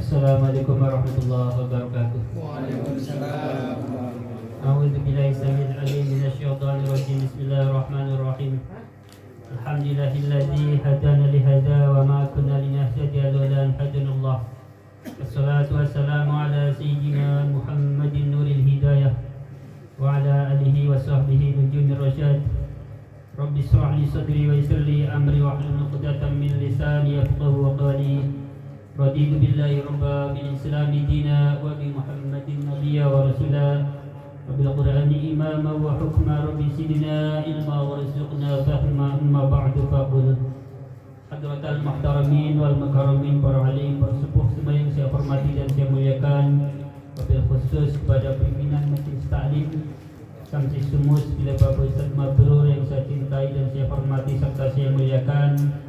Assalamualaikum warahmatullahi wabarakatuh. Waalaikumsalam. A'udzu billahi samil alim minasyaitonir rajim. Bismillahirrahmanirrahim. Alhamdulillahilladzi hadana li hadza wa ma kunna linahtadiya laula an hadanallah. Wassalatu wassalamu ala sayyidina Muhammadin nuril hidayah wa ala alihi wa sahbihi nujumir rasyad. Rabbi shrah li sadri wa yassir li amri wahlul 'uqdatam min lisani yafqahu qawli. Raditu billahi rabba bil islami dina wa bi Muhammadin nabiyya wa rasula wa bil qur'ani imama wa hukma rabbi sidina ilma wa rizqna fahma amma ba'du faqul hadratal muhtaramin wal makaramin para alim para sepuh semua yang saya hormati dan saya muliakan, wabil khusus kepada pimpinan Majelis Ta'lim Samsi Sumus bila Bapak Ustaz Mabrur yang saya cintai dan saya hormati serta saya muliakan.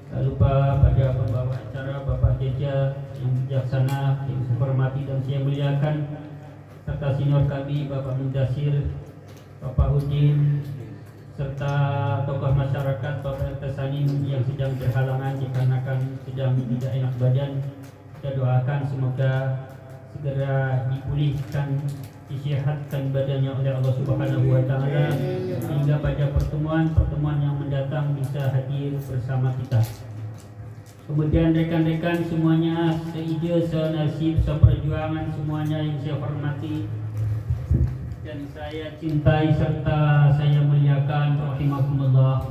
Tak lupa pada pembawa acara Bapak Jeja yang bijaksana yang saya hormati dan saya muliakan, serta senior kami Bapak Mudasir, Bapak Udin, serta tokoh masyarakat Bapak RT Salim yang sedang berhalangan dikarenakan sedang tidak enak badan. Kita doakan semoga segera dipulihkan, disehatkan badannya oleh Allah Subhanahu wa taala sehingga pada pertemuan yang mendatang bisa hadir bersama kita. Kemudian rekan-rekan semuanya seide, senasib, seperjuangan semuanya yang saya hormati dan saya cintai serta saya muliakan, rahimakumullah.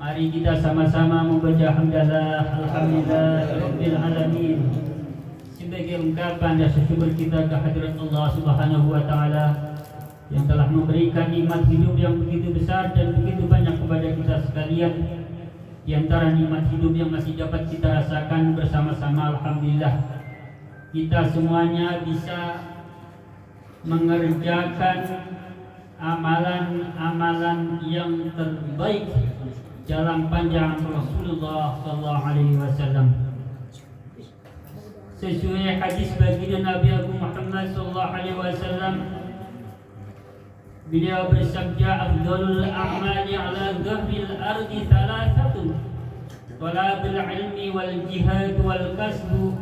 Mari kita sama-sama membaca hamdalah alhamdulillahirabbil alamin sebagai ungkapan rasa syukur kita kehadirat Allah Subhanahu wa taala yang telah memberikan nikmat hidup yang begitu besar dan begitu banyak kepada kita sekalian. Di antara nikmat hidup yang masih dapat kita rasakan bersama-sama, alhamdulillah kita semuanya bisa mengerjakan amalan-amalan yang terbaik dalam panjang Rasulullah sallallahu alaihi wasallam. Sesuai hadis baginda Nabi Agung Muhammad sallallahu alaihi wasallam, beliau bersabda, afdalul a'mali ala dhahril ardi thalathatun, talabul ilmi wal jihad wal kasbu,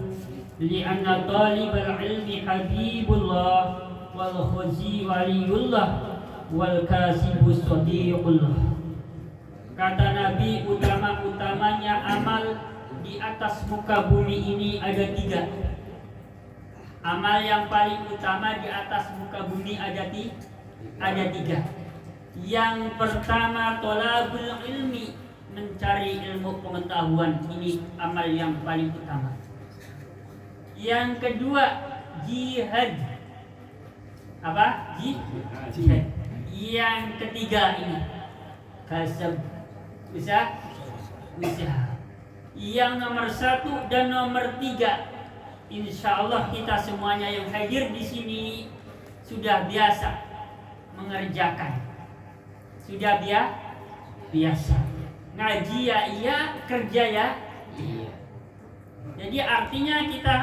li'anna talibal ilmi habibullah wal khazi waliyullah wal kasibu sadiqullah. Kata Nabi, utama-utamanya amal di atas muka bumi ini ada tiga. Amal yang paling utama di atas muka bumi ada tiga. Yang pertama tolabul ilmi, mencari ilmu pengetahuan, ini amal yang paling utama. Yang kedua jihad. Apa? Jihad. Yang ketiga ini kasab, usaha. Yang nomor 1 dan nomor 3, insya Allah kita semuanya yang hadir di sini sudah biasa mengerjakan, sudah biasa ngaji ya iya, kerja ya iya. Jadi artinya kita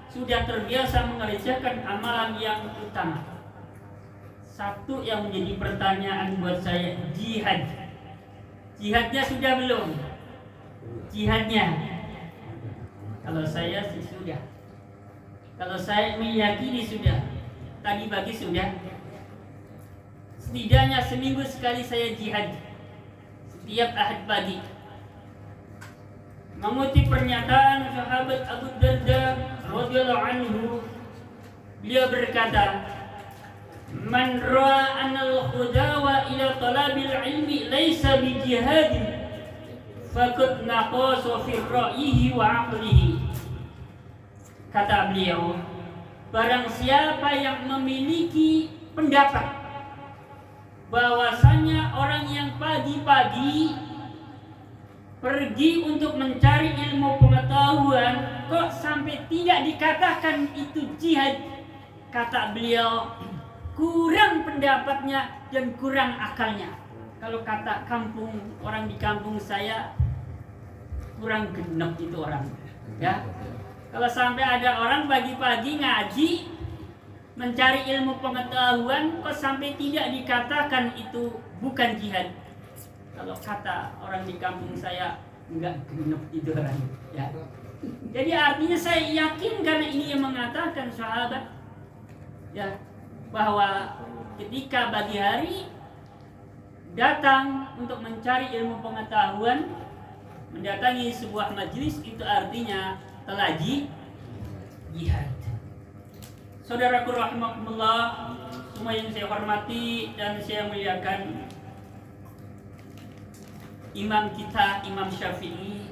sudah terbiasa mengerjakan amalan yang utama. Satu yang menjadi pertanyaan buat saya, jihadnya sudah belum? Jihadnya, kalau saya sih sudah. Kalau saya meyakini sudah. Tadi pagi sudah. Setidaknya seminggu sekali saya jihad, setiap Ahad pagi. Mengutip pernyataan sahabat Abu Darda radhiyallahu anhu, beliau berkata, man ra'a anal khudawa ila talabil ilmi laisa bi jihadin faqad naqasa fi ra'yihi wa 'aqlihi. Kata beliau, barang siapa yang memiliki pendapat bahwasanya orang yang pagi-pagi pergi untuk mencari ilmu pengetahuan kok sampai tidak dikatakan itu jihad, kata beliau, kurang pendapatnya dan kurang akalnya. Kalau kata kampung, orang di kampung saya, kurang genep itu orang, ya. Kalau sampai ada orang pagi-pagi ngaji mencari ilmu pengetahuan kok sampai tidak dikatakan itu bukan jihad, kalau kata orang di kampung saya, enggak genep itu orang, ya. Jadi artinya saya yakin karena ini yang mengatakan sahabat ya bahwa ketika pagi hari datang untuk mencari ilmu pengetahuan, mendatangi sebuah majelis, itu artinya telah jihad. Saudaraku rahimakumullah, semua yang saya hormati dan saya muliakan, imam kita, Imam Syafi'i,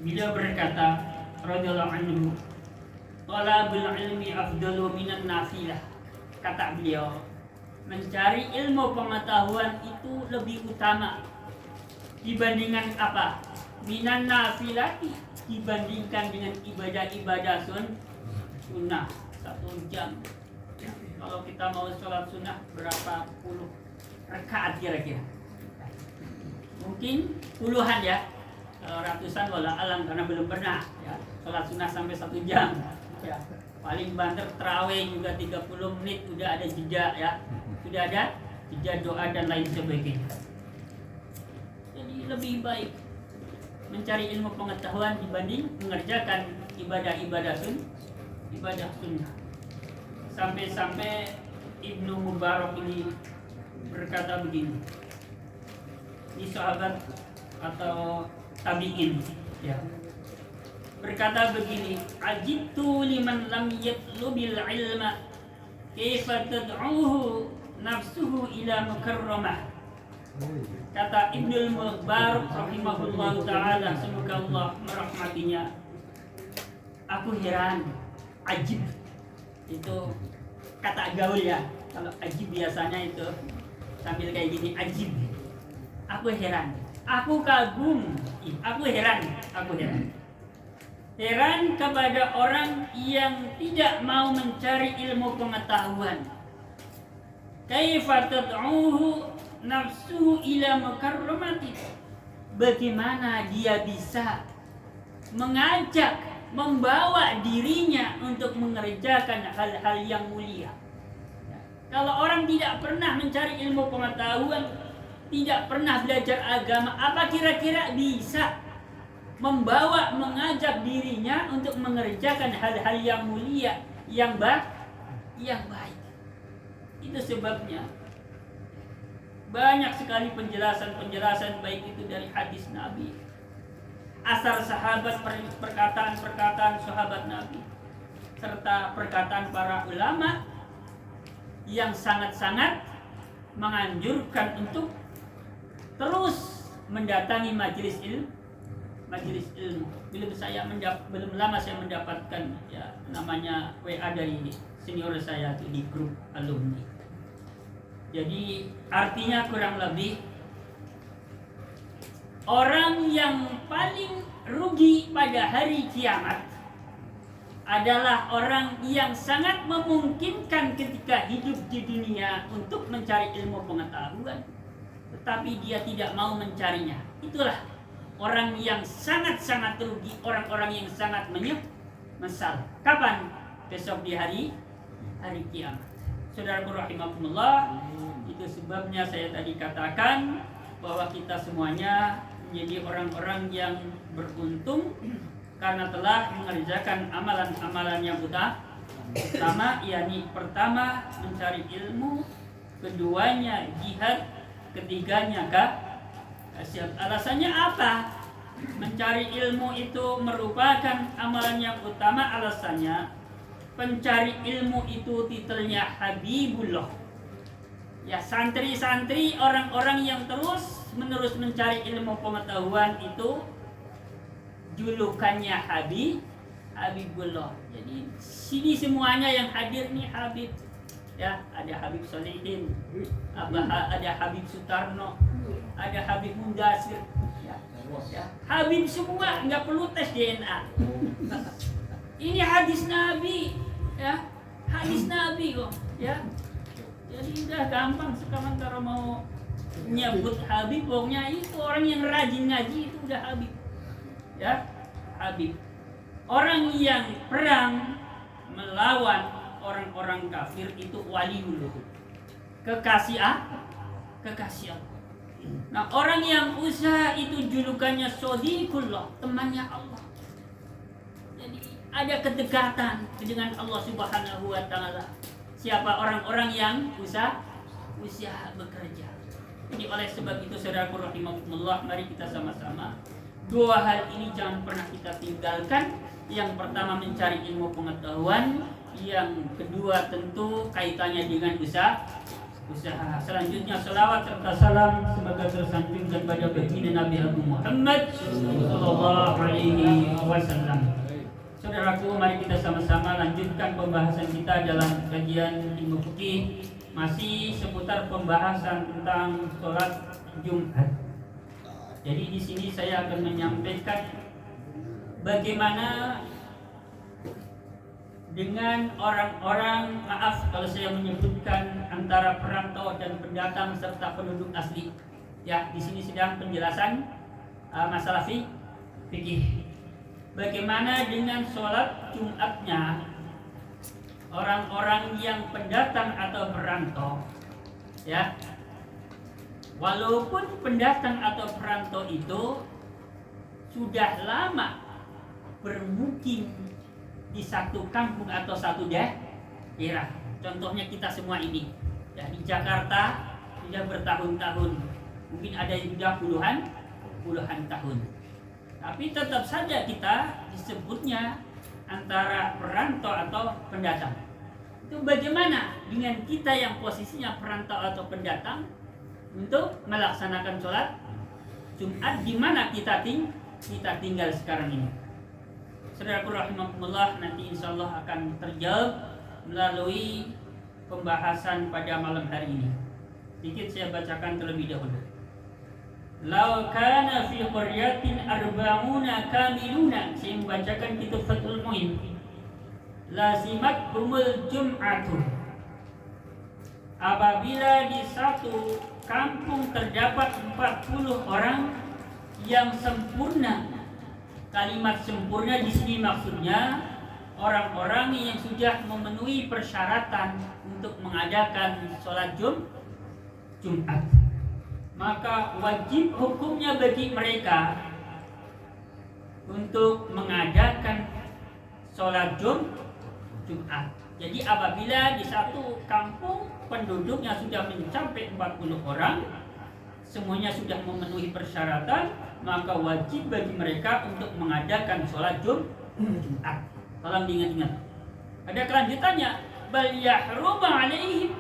beliau berkata radhiyallahu anhu, talabul ilmi afdalu minan nafilah. Kata beliau, mencari ilmu pengetahuan itu lebih utama dibandingkan apa? Minan nafilati, dibandingkan dengan ibadah-ibadah sunnah 1 jam. Ya, kalau kita mau sholat sunnah berapa puluh rakaat kira-kira? Mungkin puluhan ya, ratusan wala alam karena belum pernah ya sholat sunnah sampai 1 jam. Ya, paling banter terawih juga 30 menit udah ada jeda ya, sudah ada jeda doa dan lain sebagainya. Jadi lebih baik mencari ilmu pengetahuan dibanding mengerjakan ibadah-ibadah sunnah. Sampai-sampai Ibnu Mubarak ini berkata begini, ini sahabat atau tabi'in ya, berkata begini, ajibtu liman lam yatlubil ilma kaifa tad'uhu nafsuhu ila mukarramah. Kata Ibnu Mubarak rahimahullah ta'ala, semoga Allah merahmatinya, aku heran. Ajib itu kata gaul ya, kalau ajib biasanya itu sambil kayak gini, ajib. Aku heran, aku kagum, aku heran. Heran kepada orang yang tidak mau mencari ilmu pengetahuan. Kaifa tad'uhu nafsuhu ila mukarramati. Bagaimana dia bisa mengajak, membawa dirinya untuk mengerjakan hal-hal yang mulia. Kalau orang tidak pernah mencari ilmu pengetahuan, tidak pernah belajar agama, apa kira-kira bisa membawa, mengajak dirinya untuk mengerjakan hal-hal yang mulia, yang baik? Itu sebabnya banyak sekali penjelasan baik itu dari hadis Nabi, asar sahabat, perkataan sahabat Nabi, serta perkataan para ulama yang sangat-sangat menganjurkan untuk terus mendatangi majelis ilmu. Belum lama saya mendapatkan ya namanya WA dari senior saya di grup alumni. Jadi artinya kurang lebih orang yang paling rugi pada hari kiamat adalah orang yang sangat memungkinkan ketika hidup di dunia untuk mencari ilmu pengetahuan, tetapi dia tidak mau mencarinya. Itulah orang yang sangat-sangat rugi, orang-orang yang sangat menyesal. Kapan? Besok di hari kiamat. Saudaraku rahimakumullah, itu sebabnya saya tadi katakan bahwa kita semuanya menjadi orang-orang yang beruntung karena telah mengerjakan amalan-amalan yang utama, yakni pertama mencari ilmu, keduanya jihad, ketiganya kasih. Alasannya apa? Mencari ilmu itu merupakan amalan yang utama. Alasannya pencari ilmu itu titelnya Habibullah. Ya, santri-santri, orang-orang yang terus-menerus mencari ilmu pengetahuan itu julukannya Habibullah. Jadi sini semuanya yang hadir nih Habib. Ya, ada Habib Solihin, ada Habib Sutarno, ada Habib Mundasir. Ya, Habib semua, nggak perlu tes DNA. Ini hadis Nabi, ya, hadis Nabi kok, ya. Jadi udah gampang sekarang kalau mau nyebut Habib, pokoknya itu orang yang rajin ngaji itu udah Habib, ya, Habib. Orang yang perang melawan orang-orang kafir itu waliullah, kekasih Allah. Nah, orang yang usaha itu julukannya sodiqullah, temannya Allah. ada kedekatan dengan Allah Subhanahu wa taala. Siapa orang-orang yang usaha bekerja. Jadi oleh sebab itu saudaraku rahimakumullah, mari kita sama-sama dua hal ini jangan pernah kita tinggalkan. Yang pertama mencari ilmu pengetahuan, yang kedua tentu kaitannya dengan usaha. Selanjutnya selawat serta salam semoga tersanjung kepada baginda Nabi Abu Muhammad sallallahu alaihi wasallam. Saudaraku, mari kita sama-sama lanjutkan pembahasan kita dalam kajian ilmu fikih, masih seputar pembahasan tentang sholat Jumat. Jadi di sini saya akan menyampaikan bagaimana dengan orang-orang, maaf kalau saya menyebutkan antara perantau dan pendatang serta penduduk asli. Ya, di sini sedang penjelasan masalah fikih. Bagaimana dengan sholat Jumatnya orang-orang yang pendatang atau perantau? Ya, walaupun pendatang atau perantau itu sudah lama bermukim di satu kampung atau satu daerah. Contohnya kita semua ini, ya, di Jakarta sudah bertahun-tahun, mungkin ada yang sudah puluhan tahun. Tapi tetap saja kita disebutnya antara perantau atau pendatang. Itu bagaimana dengan kita yang posisinya perantau atau pendatang untuk melaksanakan sholat Jumat di mana kita tinggal sekarang ini? Saudaraku rahimakumullah, nanti insya Allah akan terjawab melalui pembahasan pada malam hari ini. Sedikit saya bacakan terlebih dahulu. Lau kana fi qaryatin arba'una kamiluna, saya membacakan kitab Fathul Muin. Lazimat humul jum'atu, apabila di satu kampung terdapat 40 orang yang sempurna. Kalimat sempurna di sini maksudnya orang-orang yang sudah memenuhi persyaratan untuk mengadakan sholat Jumat. Maka wajib hukumnya bagi mereka untuk mengadakan sholat Jumat. Jadi apabila di satu kampung penduduknya sudah mencapai 40 orang, semuanya sudah memenuhi persyaratan, maka wajib bagi mereka untuk mengadakan sholat Jumat. Tolong diingat-ingat. Ada kelanjutannya. Bal yahrumu alaihim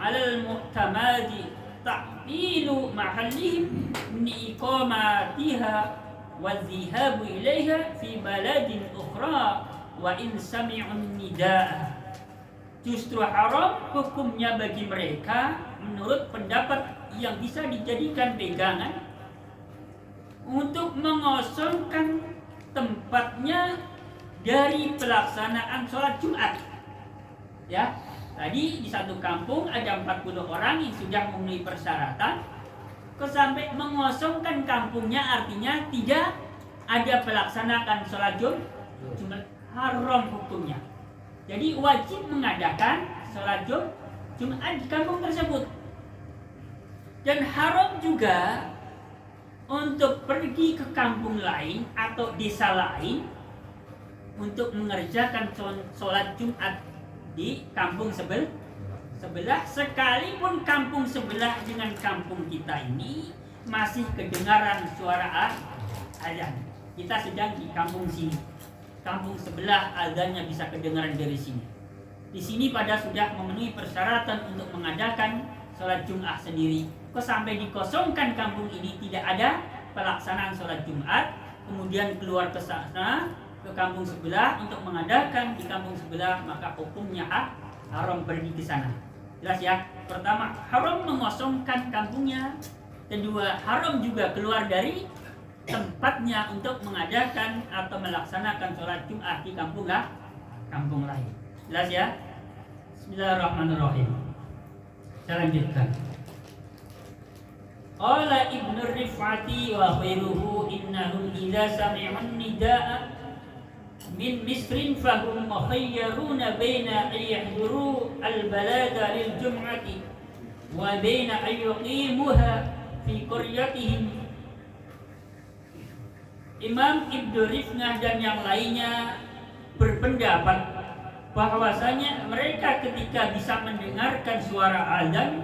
alal mu'tamadi ta'dilu mahallihim min iqamatiha wa dhihabu ilaiha fi baladin ukhra wa in sami'un nidaa. Justru haram hukumnya bagi mereka menurut pendapat yang bisa dijadikan pegangan untuk mengosongkan tempatnya dari pelaksanaan sholat Jumat. Ya, tadi di satu kampung ada 40 orang yang sudah memenuhi persyaratan, sampai mengosongkan kampungnya artinya tidak ada pelaksanaan sholat Jumat, haram hukumnya. Jadi wajib mengadakan sholat Jumat di kampung tersebut. Dan haram juga untuk pergi ke kampung lain atau desa lain untuk mengerjakan sholat Jumat di kampung sebelah, sekalipun kampung sebelah dengan kampung kita ini masih kedengaran suara azan. Kita sedang di kampung sini, kampung sebelah azannya bisa kedengaran dari sini. Di sini pada sudah memenuhi persyaratan untuk mengadakan sholat Jumat sendiri. Kok sampai dikosongkan kampung ini tidak ada pelaksanaan sholat Jumat, kemudian keluar ke sana ke kampung sebelah untuk mengadakan di kampung sebelah, maka hukumnya haram pergi ke sana. Jelas ya? Pertama, haram mengosongkan kampungnya. Kedua, haram juga keluar dari tempatnya untuk mengadakan atau melaksanakan sholat Jumat di kampung lain. Jelas ya? Bismillahirrahmanirrahim. Saya lanjutkan. Qala Ibnu Rif'ati wa khairuhu innahum idza sami'un nidaa min misrin fahum mukhayyaruna baina an yahduru al-balada lil jum'ati wa baina an yuqimuha fi qaryatihim. Imam Ibnu Rif'ah dan yang lainnya berpendapat bahwasanya mereka ketika bisa mendengarkan suara azan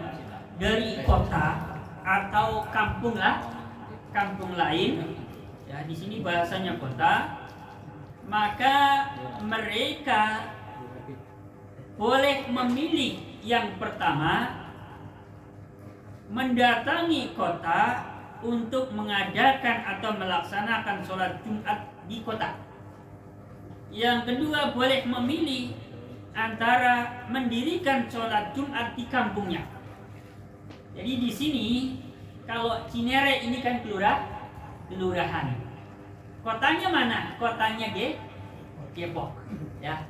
dari kota atau kampung lain, ya di sini bahasanya kota, maka mereka boleh memilih yang pertama mendatangi kota untuk mengadakan atau melaksanakan sholat Jumat di kota. Yang kedua boleh memilih antara mendirikan sholat Jumat di kampungnya. Jadi di sini kalau Cinere ini kan kelurahan. Kotanya mana? Kotanya Depok. Ya.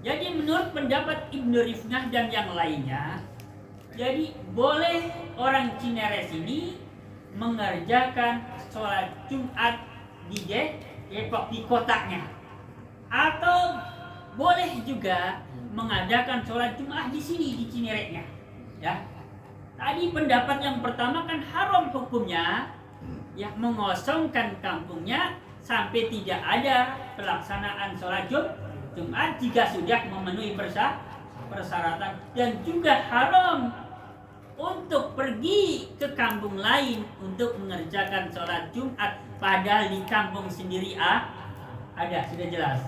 Jadi menurut pendapat Ibnu Rifnah dan yang lainnya, jadi boleh orang Cinere sini mengerjakan sholat Jumat di Depok di kotanya, atau boleh juga mengadakan sholat Jumat di sini di Cinerenya. Ya, tadi pendapat yang pertama kan haram hukumnya, ya mengosongkan kampungnya sampai tidak ada pelaksanaan sholat Jumat jika sudah memenuhi persyaratan, dan juga haram untuk pergi ke kampung lain untuk mengerjakan sholat Jumat padahal di kampung sendiri ada, sudah jelas.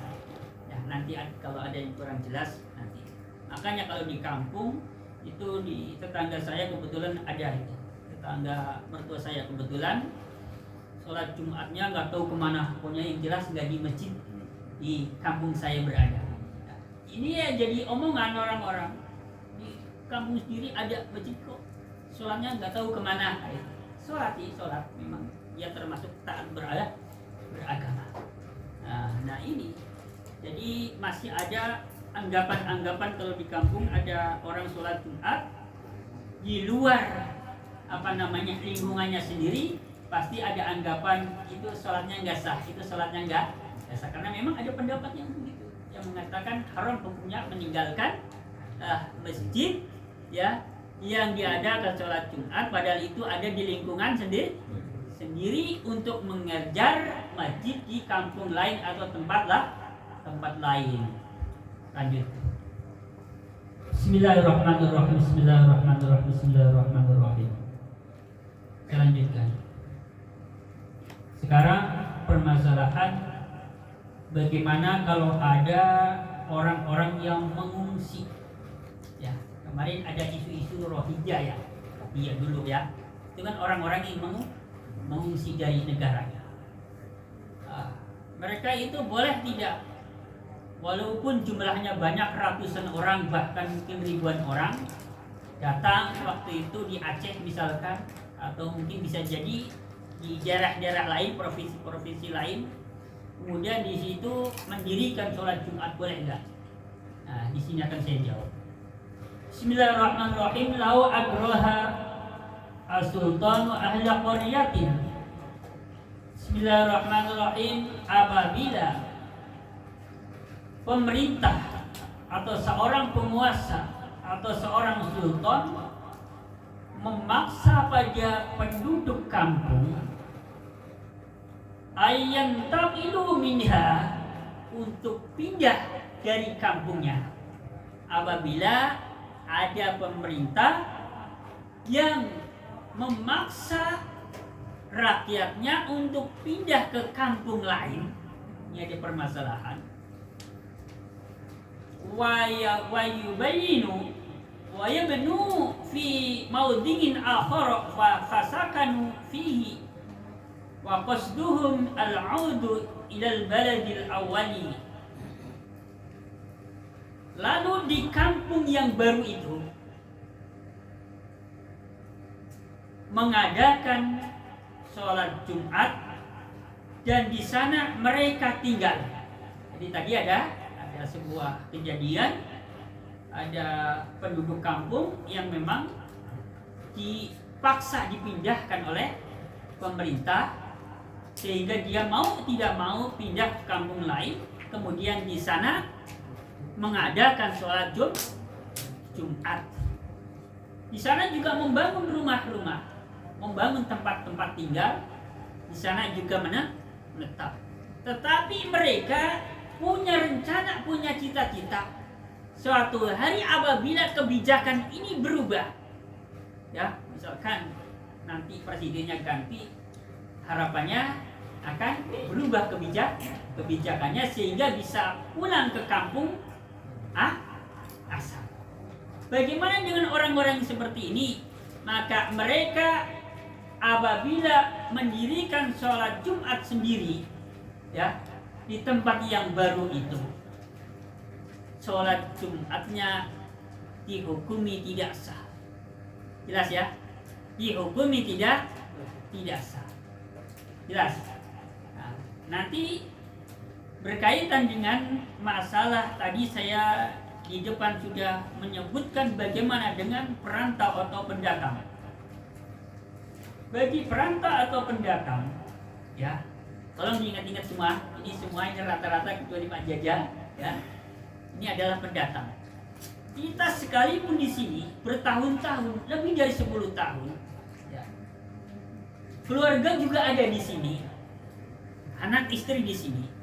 Ya, nanti kalau ada yang kurang jelas nanti. Makanya kalau di kampung itu di tetangga saya kebetulan ada itu. Tetangga mertua saya kebetulan sholat Jumatnya nggak tahu kemana, pokoknya yang jelas nggak di masjid di kampung saya berada. Nah, ini ya jadi omongan orang-orang. Di kampung sendiri ada masjid kok, sholatnya nggak tahu kemana. Sholat memang ya termasuk taat beragama. Nah ini jadi masih ada anggapan-anggapan kalau di kampung ada orang sholat Jumat di luar lingkungannya sendiri, pasti ada anggapan itu sholatnya nggak sah, itu sholatnya nggak sah, karena memang ada pendapat yang begitu yang mengatakan haram hukumnya meninggalkan masjid ya yang diadakan sholat Jumat padahal itu ada di lingkungan sendiri untuk mengejar masjid di kampung lain atau tempat lain. Lanjut. Bismillahirrahmanirrahim. Bismillahirrahmanirrahim. Saya lanjutkan. Sekarang permasalahan bagaimana kalau ada orang-orang yang mengungsi. Ya, kemarin ada isu-isu Rohingya ya. Iya dulu ya. Itu kan orang-orang yang mengungsi dari negaranya. Mereka itu boleh tidak, walaupun jumlahnya banyak ratusan orang bahkan mungkin ribuan orang datang waktu itu di Aceh misalkan, atau mungkin bisa jadi di daerah-daerah lain, provinsi-provinsi lain, kemudian di situ mendirikan sholat Jumat, boleh enggak? Nah, di sini akan saya jawab. Bismillahirrahmanirrahim. Lau agroha as-sultanu ahla qaryatin. Bismillahirrahmanirrahim. Apabila pemerintah atau seorang penguasa atau seorang sultan memaksa pada penduduk kampung ayyan taqilu minha, untuk pindah dari kampungnya, apabila ada pemerintah yang memaksa rakyatnya untuk pindah ke kampung lain, ini ada permasalahan. Wa yubayinu wa yabnu fi maudhi'in akhar fa fasakanu fihi wa qasduhum al-'audu ila al-baladil awwali. Lalu di kampung yang baru itu mengadakan sholat Jumat dan di sana mereka tinggal. Jadi tadi ada sebuah kejadian, ada penduduk kampung yang memang dipaksa dipindahkan oleh pemerintah sehingga dia mau tidak mau pindah ke kampung lain, kemudian di sana mengadakan sholat Jumat. Di sana juga membangun rumah-rumah, membangun tempat-tempat tinggal, di sana juga menetap. Tetapi mereka punya rencana, punya cita-cita. Suatu hari apabila kebijakan ini berubah, ya misalkan nanti presidennya ganti, harapannya akan berubah kebijakannya sehingga bisa pulang ke kampung asal. Bagaimana dengan orang-orang seperti ini? Maka mereka apabila mendirikan sholat Jumat sendiri, ya di tempat yang baru itu, sholat Jumatnya dihukumi tidak sah. Jelas ya? Dihukumi tidak sah. Jelas? Nah, nanti berkaitan dengan masalah tadi saya di depan sudah menyebutkan bagaimana dengan perantau atau pendatang. Bagi perantau atau pendatang, ya, tolong diingat-ingat semua. Ini rata-rata kecuali Pak Jaja, ya. Ini adalah pendatang. Kita sekalipun di sini bertahun-tahun, lebih dari 10 tahun, ya. Keluarga juga ada di sini, anak istri di sini.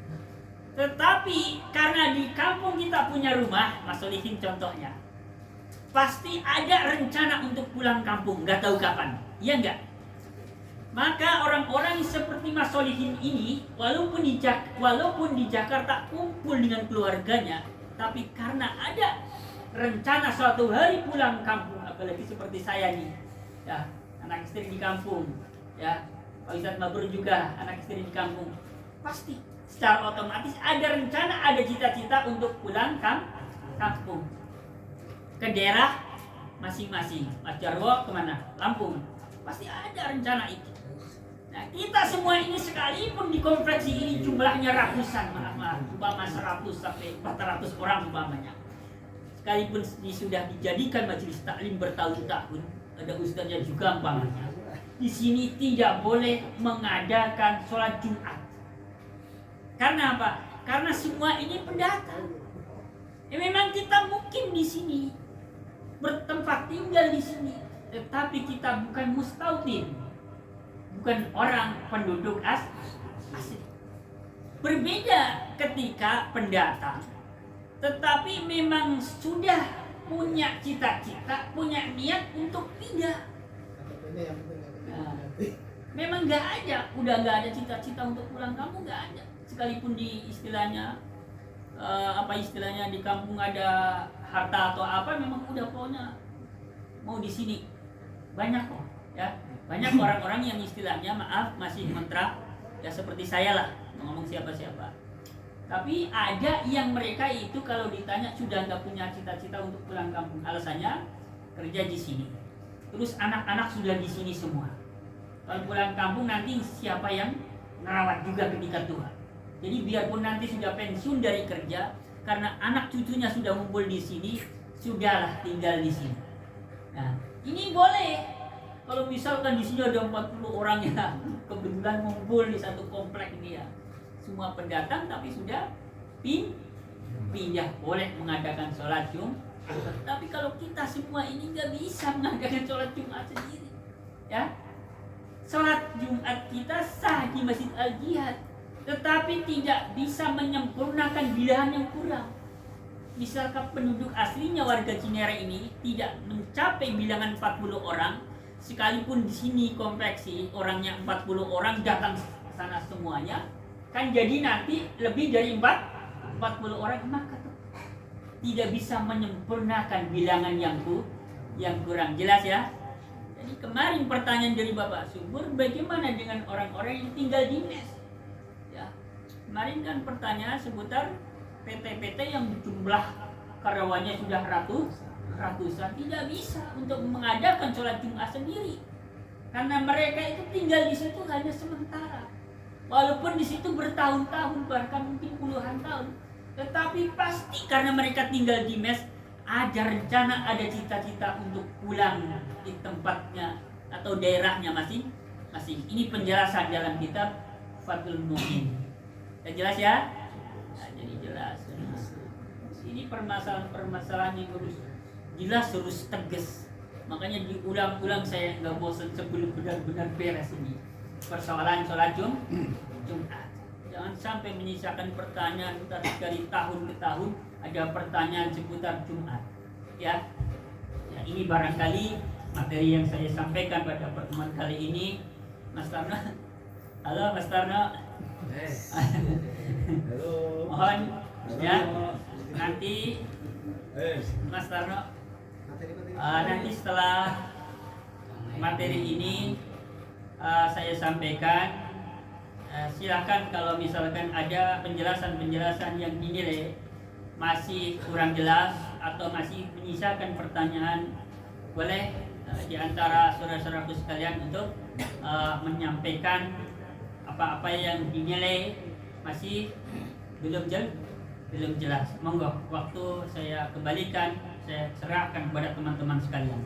Tetapi karena di kampung kita punya rumah, Mas Solihin contohnya, pasti ada rencana untuk pulang kampung, nggak tahu kapan, iya nggak? Maka orang-orang seperti Mas Solihin ini, walaupun di Jakarta kumpul dengan keluarganya, tapi karena ada rencana suatu hari pulang kampung, apalagi seperti saya nih, ya anak istri di kampung, ya Pak Ustadz Mabrur juga anak istri di kampung, pasti secara otomatis ada rencana, ada cita-cita untuk pulang kampung ke daerah masing-masing. Mas Jarwo kemana? Lampung. Pasti ada rencana itu. Nah, kita semua ini sekalipun di kompleks ini jumlahnya ratusan, umpama 100 sampai 400 orang umpamanya. Sekalipun ini sudah dijadikan majelis taklim bertahun-tahun, ada ustaznya juga umpamanya. Di sini tidak boleh mengadakan sholat Jumat. Karena apa? Karena semua ini pendatang. Memang kita mungkin di sini bertempat tinggal di sini, tetapi kita bukan mustautin, bukan orang penduduk asli. Berbeda ketika pendatang, tetapi memang sudah punya cita-cita, punya niat untuk pindah. Nah, memang udah nggak ada cita-cita untuk pulang kampung, nggak ada. Sekalipun di istilahnya di kampung ada harta atau apa, memang udah pokoknya mau di sini. Banyak kok, ya banyak orang-orang yang istilahnya masih mentra, ya seperti saya lah, ngomong siapa-siapa. Tapi ada yang mereka itu kalau ditanya sudah nggak punya cita-cita untuk pulang kampung, alasannya kerja di sini, terus anak-anak sudah di sini semua. Kalau pulang kampung nanti siapa yang merawat juga ketika tua. Jadi biarpun nanti sudah pensiun dari kerja, karena anak cucunya sudah ngumpul di sini, sudahlah tinggal di sini. Nah, ini boleh. Kalau misalkan di sini ada 40 orang ya, kebetulan ngumpul di satu komplek ini ya, semua pendatang tapi sudah pindah, boleh mengadakan sholat Jumat. Tapi kalau kita semua ini nggak bisa mengadakan sholat Jumat sendiri, ya. Sholat Jumat kita sah di Masjid Al-Jihad, tetapi tidak bisa menyempurnakan bilangan yang kurang. Misalkan penduduk aslinya warga Cinere ini tidak mencapai bilangan 40 orang, sekalipun di sini kompleksi orangnya 40 orang datang sana semuanya, kan jadi nanti lebih dari 40 orang, maka tidak bisa menyempurnakan bilangan yang kurang. Jelas ya? Jadi kemarin pertanyaan dari Bapak Subur, bagaimana dengan orang-orang yang tinggal di mes? Ya, kemarin kan pertanyaan seputar PT-PT yang jumlah karyawannya sudah ratusan tidak bisa untuk mengadakan sholat Jumat sendiri, karena mereka itu tinggal di situ hanya sementara, walaupun di situ bertahun-tahun bahkan mungkin puluhan tahun, tetapi pasti karena mereka tinggal di mes ada rencana, ada cita-cita untuk pulang di tempatnya atau daerahnya masing-masing. Ini penjelasan dalam kitab Fathul Mu'in. Ya, jelas ya? Nah, jadi jelas. Ini permasalahan yang harus tegas. Makanya diulang-ulang, saya nggak bosan sebelum benar-benar beres ini persoalan sholat Jumat. Jangan sampai menyisakan pertanyaan dari tahun ke tahun ada pertanyaan seputar Jumat. Ya, ini barangkali materi yang saya sampaikan pada pertemuan kali ini. Mas Tarno, halo Mas Tarno. Halo. Mohon ya nanti Mas Tarno nanti setelah materi ini saya sampaikan, silakan kalau misalkan ada penjelasan-penjelasan yang dinilai masih kurang jelas atau masih menyisakan pertanyaan, boleh di antara saudara-saudaraku sekalian untuk menyampaikan apa-apa yang dinilai masih belum jelas. Monggo, waktu saya kembalikan, saya serahkan kepada teman-teman sekalian.